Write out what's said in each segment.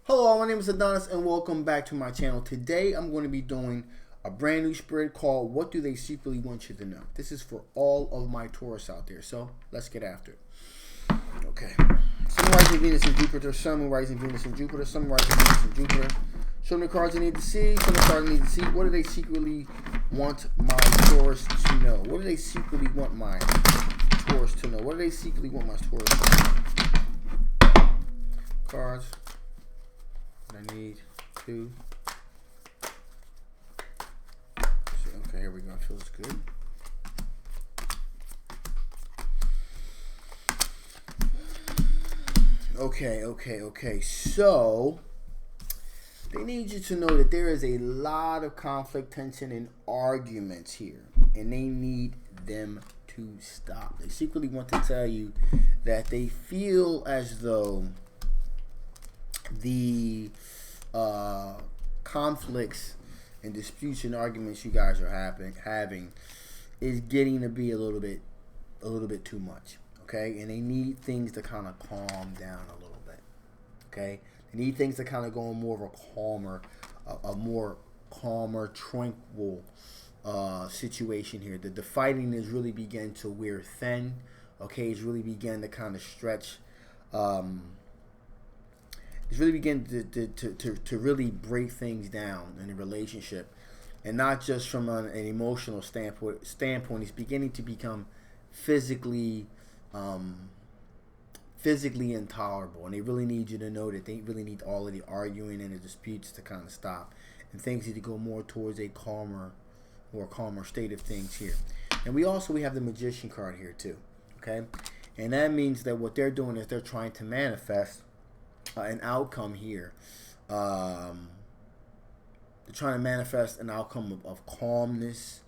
Hello, my name is Adonis and welcome back to my channel. Today I'm going to be doing a brand new spread called What Do They Secretly Want You to Know? This is for all of my Taurus out there, so let's get after it. Okay. Sun, rising Venus and Jupiter, Sun, rising Venus and Jupiter, Sun, rising Venus and Jupiter. Show me the cards I need to see, show me the cards I need to see. What do they secretly want my Taurus to know? What do they secretly want my Taurus to know? What do they secretly want my Taurus to know? Cards. I need two. Okay, here we go. Feels good. Okay. So, they need you to know that there is a lot of conflict, tension, and arguments here. And they need them to stop. They secretly want to tell you that they feel as though the conflicts and disputes and arguments you guys are having is getting to be a little bit too much. Okay, and they need things to kind of calm down a little bit. Okay, they need things to kind of go in more of a more calmer, tranquil situation here. The fighting has really begun to wear thin. Okay, it's really begun to kind of stretch. It's really begin to really break things down in a relationship, and not just from an emotional standpoint. It's beginning to become physically intolerable, and they really need you to know that they really need all of the arguing and the disputes to kind of stop, and things need to go more towards a calmer state of things here. And we have the Magician card here too. Okay, and that means that what they're doing is they're trying to manifest an outcome here. They're trying to manifest an outcome of calmness,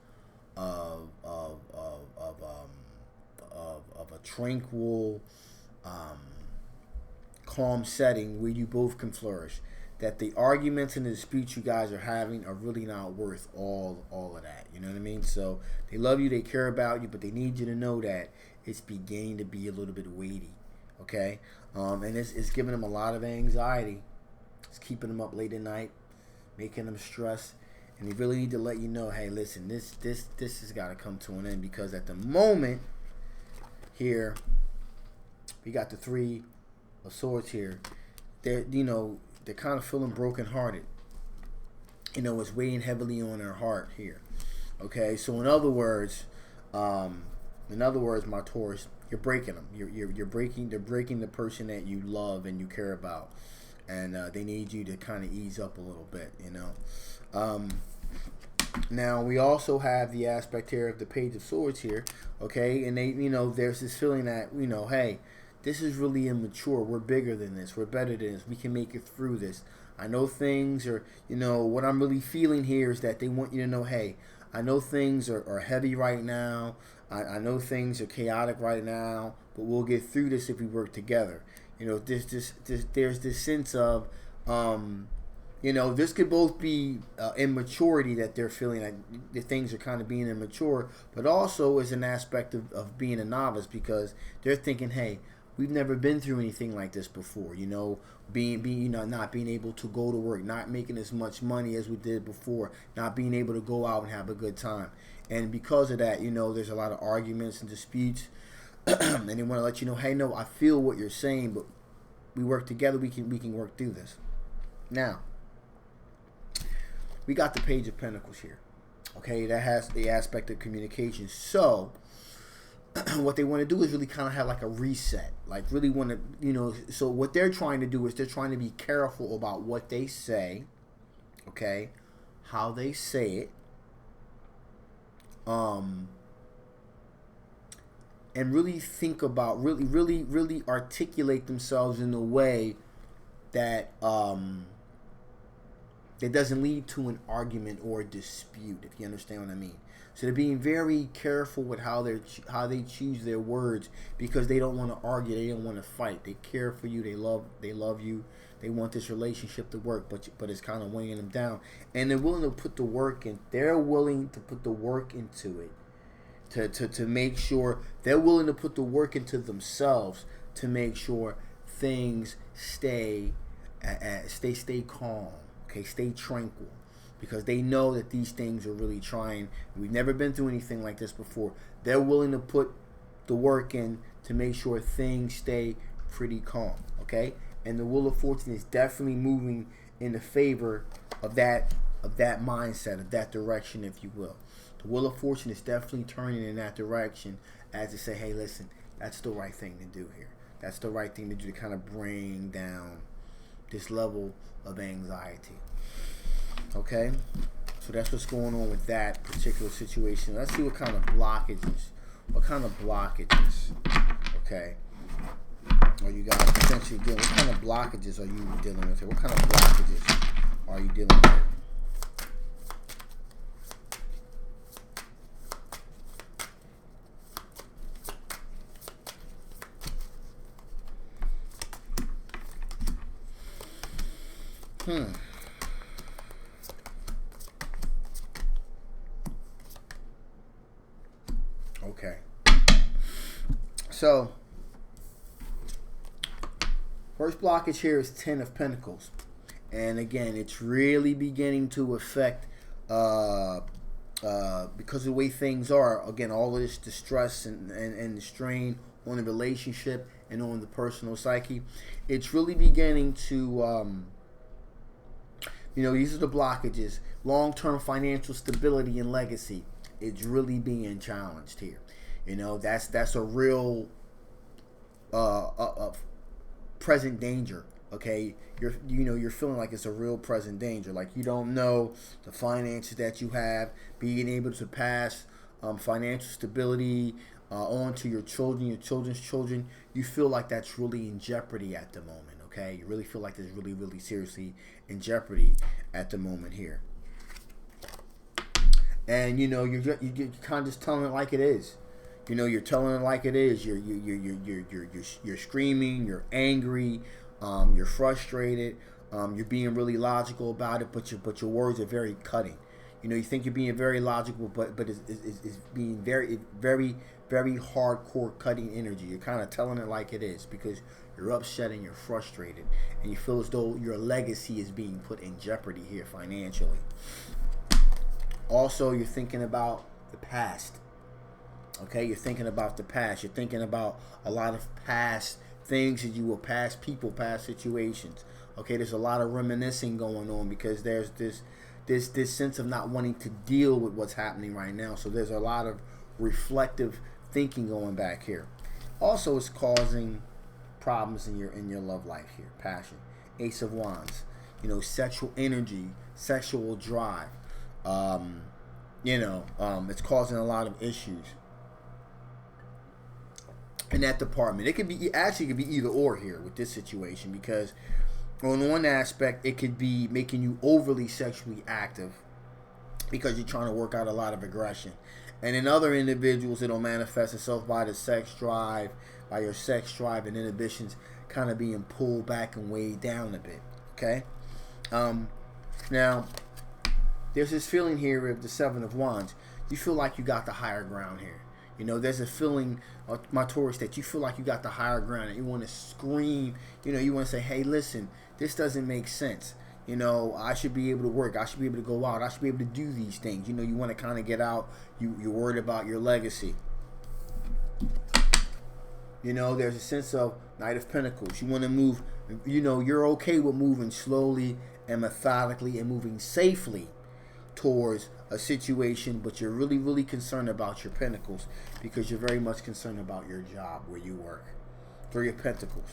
of a tranquil, calm setting where you both can flourish. That the arguments and the disputes you guys are having are really not worth all of that. You know what I mean? So they love you, they care about you, but they need you to know that it's beginning to be a little bit weighty. Okay, and it's giving them a lot of anxiety. It's keeping them up late at night, making them stress, and they really need to let you know, hey, listen, this has got to come to an end, because at the moment here, we got the Three of Swords here. They're kind of feeling brokenhearted. It's weighing heavily on their heart here. Okay, so in other words, my Taurus, you're breaking them. They're breaking the person that you love and you care about, and they need you to kind of ease up a little bit. Now we also have the aspect here of the Page of Swords here. Okay, and they, there's this feeling that hey, this is really immature. We're bigger than this. We're better than this. We can make it through this. I know things are, what I'm really feeling here is that they want you to know, hey, I know things are heavy right now. I know things are chaotic right now, but we'll get through this if we work together. There's this sense of, this could both be immaturity that they're feeling, like the things are kind of being immature, but also is an aspect of being a novice, because they're thinking, hey, we've never been through anything like this before. Not being able to go to work, not making as much money as we did before, not being able to go out and have a good time. And because of that, there's a lot of arguments and disputes. And they want to let you know, hey, no, I feel what you're saying, but we work together, we can work through this. Now, we got the Page of Pentacles here. Okay, that has the aspect of communication. So what they want to do is really kind of have like a reset, like really want to, so what they're trying to do is they're trying to be careful about what they say, okay, how they say it, and really think about, really articulate themselves in a way that that doesn't lead to an argument or a dispute, if you understand what I mean. So they're being very careful with how they choose their words, because they don't want to argue, they don't want to fight. They care for you, they love you, they want this relationship to work, but it's kind of weighing them down, and they're willing to put the work in. They're willing to put the work into it, to make sure they're willing to put the work into themselves to make sure things stay stay calm. Okay, stay tranquil, because they know that these things are really trying. We've never been through anything like this before. They're willing to put the work in to make sure things stay pretty calm. Okay, and the Wheel of Fortune is definitely moving in the favor of that mindset, of that direction, if you will. The Wheel of Fortune is definitely turning in that direction, as to say, hey, listen, that's the right thing to do here. That's the right thing to do to kind of bring down this level of anxiety. Okay? So that's what's going on with that particular situation. Let's see what kind of blockages. Okay, are you guys potentially dealing? What kind of blockages are you dealing with here? What kind of blockages are you dealing with? Okay. So, first blockage here is Ten of Pentacles. And again, it's really beginning to affect, because of the way things are, again, all of this distress and the strain on the relationship and on the personal psyche. It's really beginning to, these are the blockages. Long-term financial stability and legacy. It's really being challenged here. That's a real present danger. Okay, you're feeling like it's a real present danger. Like you don't know the finances that you have, being able to pass financial stability on to your children, your children's children. You feel like that's really in jeopardy at the moment. Okay, you really feel like it's really, really seriously in jeopardy at the moment here. And you're kind of just telling it like it is. You're telling it like it is. You're screaming. You're angry. You're frustrated. You're being really logical about it, but your words are very cutting. You think you're being very logical, but it's being very, very, very hardcore cutting energy. You're kind of telling it like it is because you're upset and you're frustrated, and you feel as though your legacy is being put in jeopardy here financially. Also, you're thinking about the past. Okay, you're thinking about the past. You're thinking about a lot of past things that you were, past people, past situations. Okay, there's a lot of reminiscing going on because there's this sense of not wanting to deal with what's happening right now. So there's a lot of reflective thinking going back here. Also, it's causing problems in your love life here. Passion, Ace of Wands. Sexual energy, sexual drive. It's causing a lot of issues in that department. It could be either or here with this situation, because on one aspect it could be making you overly sexually active because you're trying to work out a lot of aggression, and in other individuals it'll manifest itself by your sex drive and inhibitions kind of being pulled back and weighed down a bit. Okay, now there's this feeling here of the Seven of Wands. You feel like you got the higher ground here. There's a feeling, my Taurus, that you feel like you got the higher ground and you want to scream. You want to say, hey, listen, this doesn't make sense. I should be able to work. I should be able to go out. I should be able to do these things. You want to kind of get out. You're worried about your legacy. There's a sense of Knight of Pentacles. You want to move. You're okay with moving slowly and methodically and moving safely towards a situation, but you're really, really concerned about your pentacles because you're very much concerned about your job where you work. Three of Pentacles.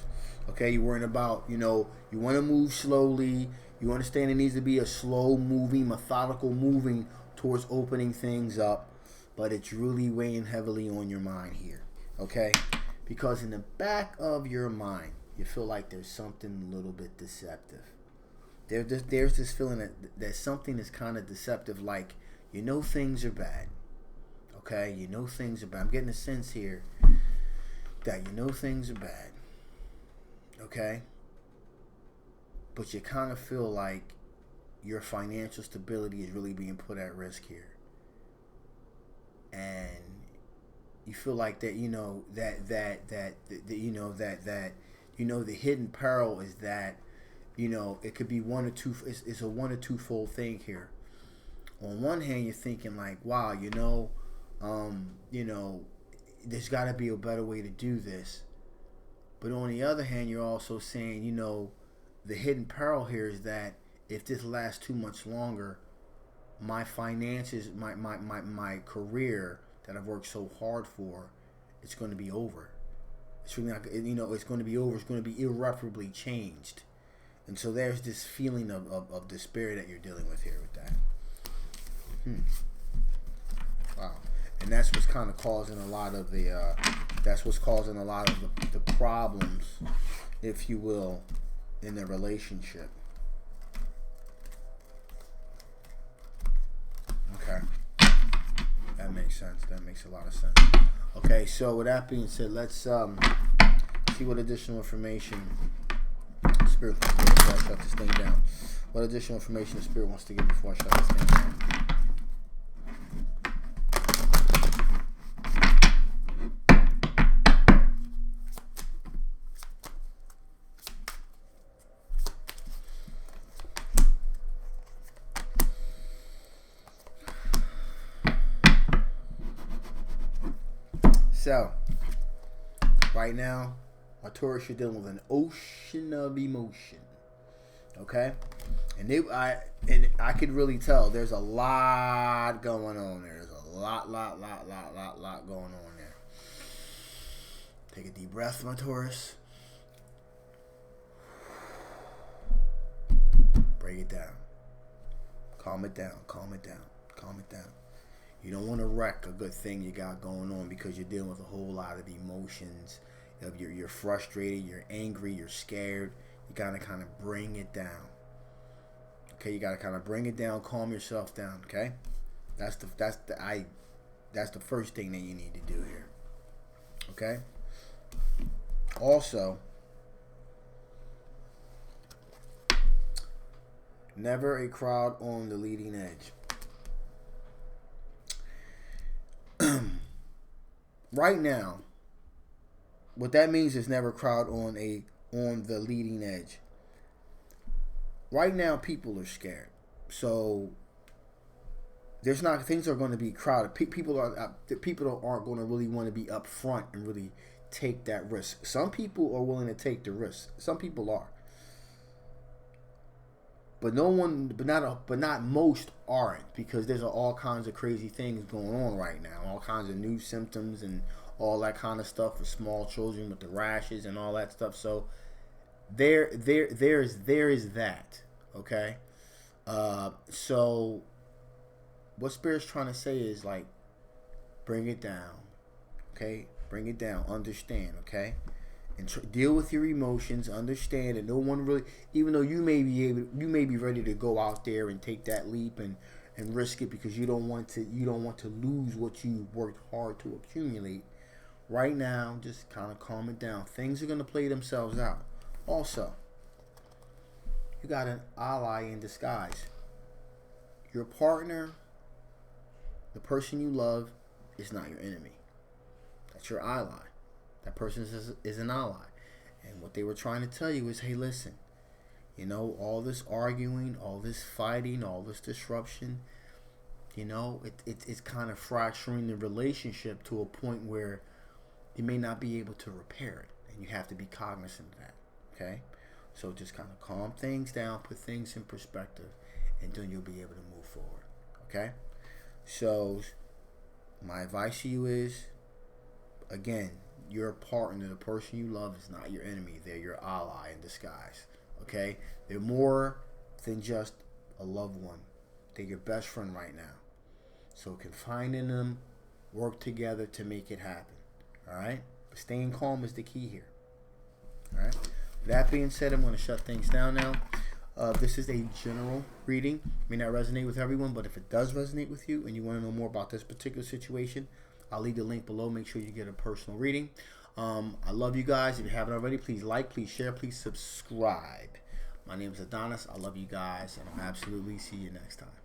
Okay, you're worrying about, you want to move slowly. You understand it needs to be a slow moving, methodical moving towards opening things up, but it's really weighing heavily on your mind here. Okay, because in the back of your mind, you feel like there's something a little bit deceptive. There's this feeling that something is kind of deceptive, like things are bad. Okay, things are bad. I'm getting a sense here that things are bad. Okay, but you kind of feel like your financial stability is really being put at risk here, and you feel like that the hidden peril is that you know, it could be one or two. It's a one or two fold thing here. On one hand, you're thinking like, wow, you know, there's got to be a better way to do this. But on the other hand, you're also saying, you know, the hidden peril here is that if this lasts too much longer, my finances, my career that I've worked so hard for, it's going to be over. It's really not, you know, it's going to be over. It's going to be irreparably changed. And so there's this feeling of despair that you're dealing with here with that. Wow. And that's what's kind of causing a lot of the the problems, if you will, in the relationship. Okay. That makes sense. That makes a lot of sense. Okay, so with that being said, let's see what additional information Spirit wants to give before I shut this thing down. What additional information the Spirit wants to give before I shut this thing down. So, right now, my Taurus, you're dealing with an ocean of emotion. Okay? And I could really tell there's a lot going on there. There's a lot going on there. Take a deep breath, my Taurus. Break it down. Calm it down. You don't want to wreck a good thing you got going on because you're dealing with a whole lot of emotions. You're frustrated, you're angry, you're scared. You gotta kind of bring it down. Okay, you gotta kind of bring it down, calm yourself down. Okay, that's the first thing that you need to do here. Okay. Also, never a crowd on the leading edge. Right now, what that means is never crowd on the leading edge. Right now, people are scared, so things are going to be crowded. People aren't going to really want to be up front and really take that risk. Some people are willing to take the risk. Some people are, but not most aren't, because there's all kinds of crazy things going on right now. All kinds of new symptoms and all that kind of stuff for small children with the rashes and all that stuff. So there is that. Okay. So what Spirit's trying to say is, like, bring it down. Okay, bring it down. Understand. Okay. And deal with your emotions. Understand that no one really, even though you may be ready to go out there and take that leap and risk it because you don't want to lose what you worked hard to accumulate. Right now, just kind of calm it down. Things are going to play themselves out. Also, you got an ally in disguise. Your partner, the person you love, is not your enemy. That's your ally. That person is an ally. And what they were trying to tell you is, hey, listen, you know, all this arguing, all this fighting, all this disruption, you know, it's kind of fracturing the relationship to a point where you may not be able to repair it. And you have to be cognizant of that. Okay? So just kind of calm things down, put things in perspective, and then you'll be able to move forward. Okay? So my advice to you is, again, your partner, the person you love, is not your enemy. They're your ally in disguise. Okay? They're more than just a loved one. They're your best friend right now. So confide in them, work together to make it happen. Alright? But staying calm is the key here. Alright? That being said, I'm going to shut things down now. This is a general reading. It may not resonate with everyone, but if it does resonate with you and you want to know more about this particular situation, I'll leave the link below. Make sure you get a personal reading. I love you guys. If you haven't already, please like, please share, please subscribe. My name is Adonis. I love you guys, and I'll absolutely see you next time.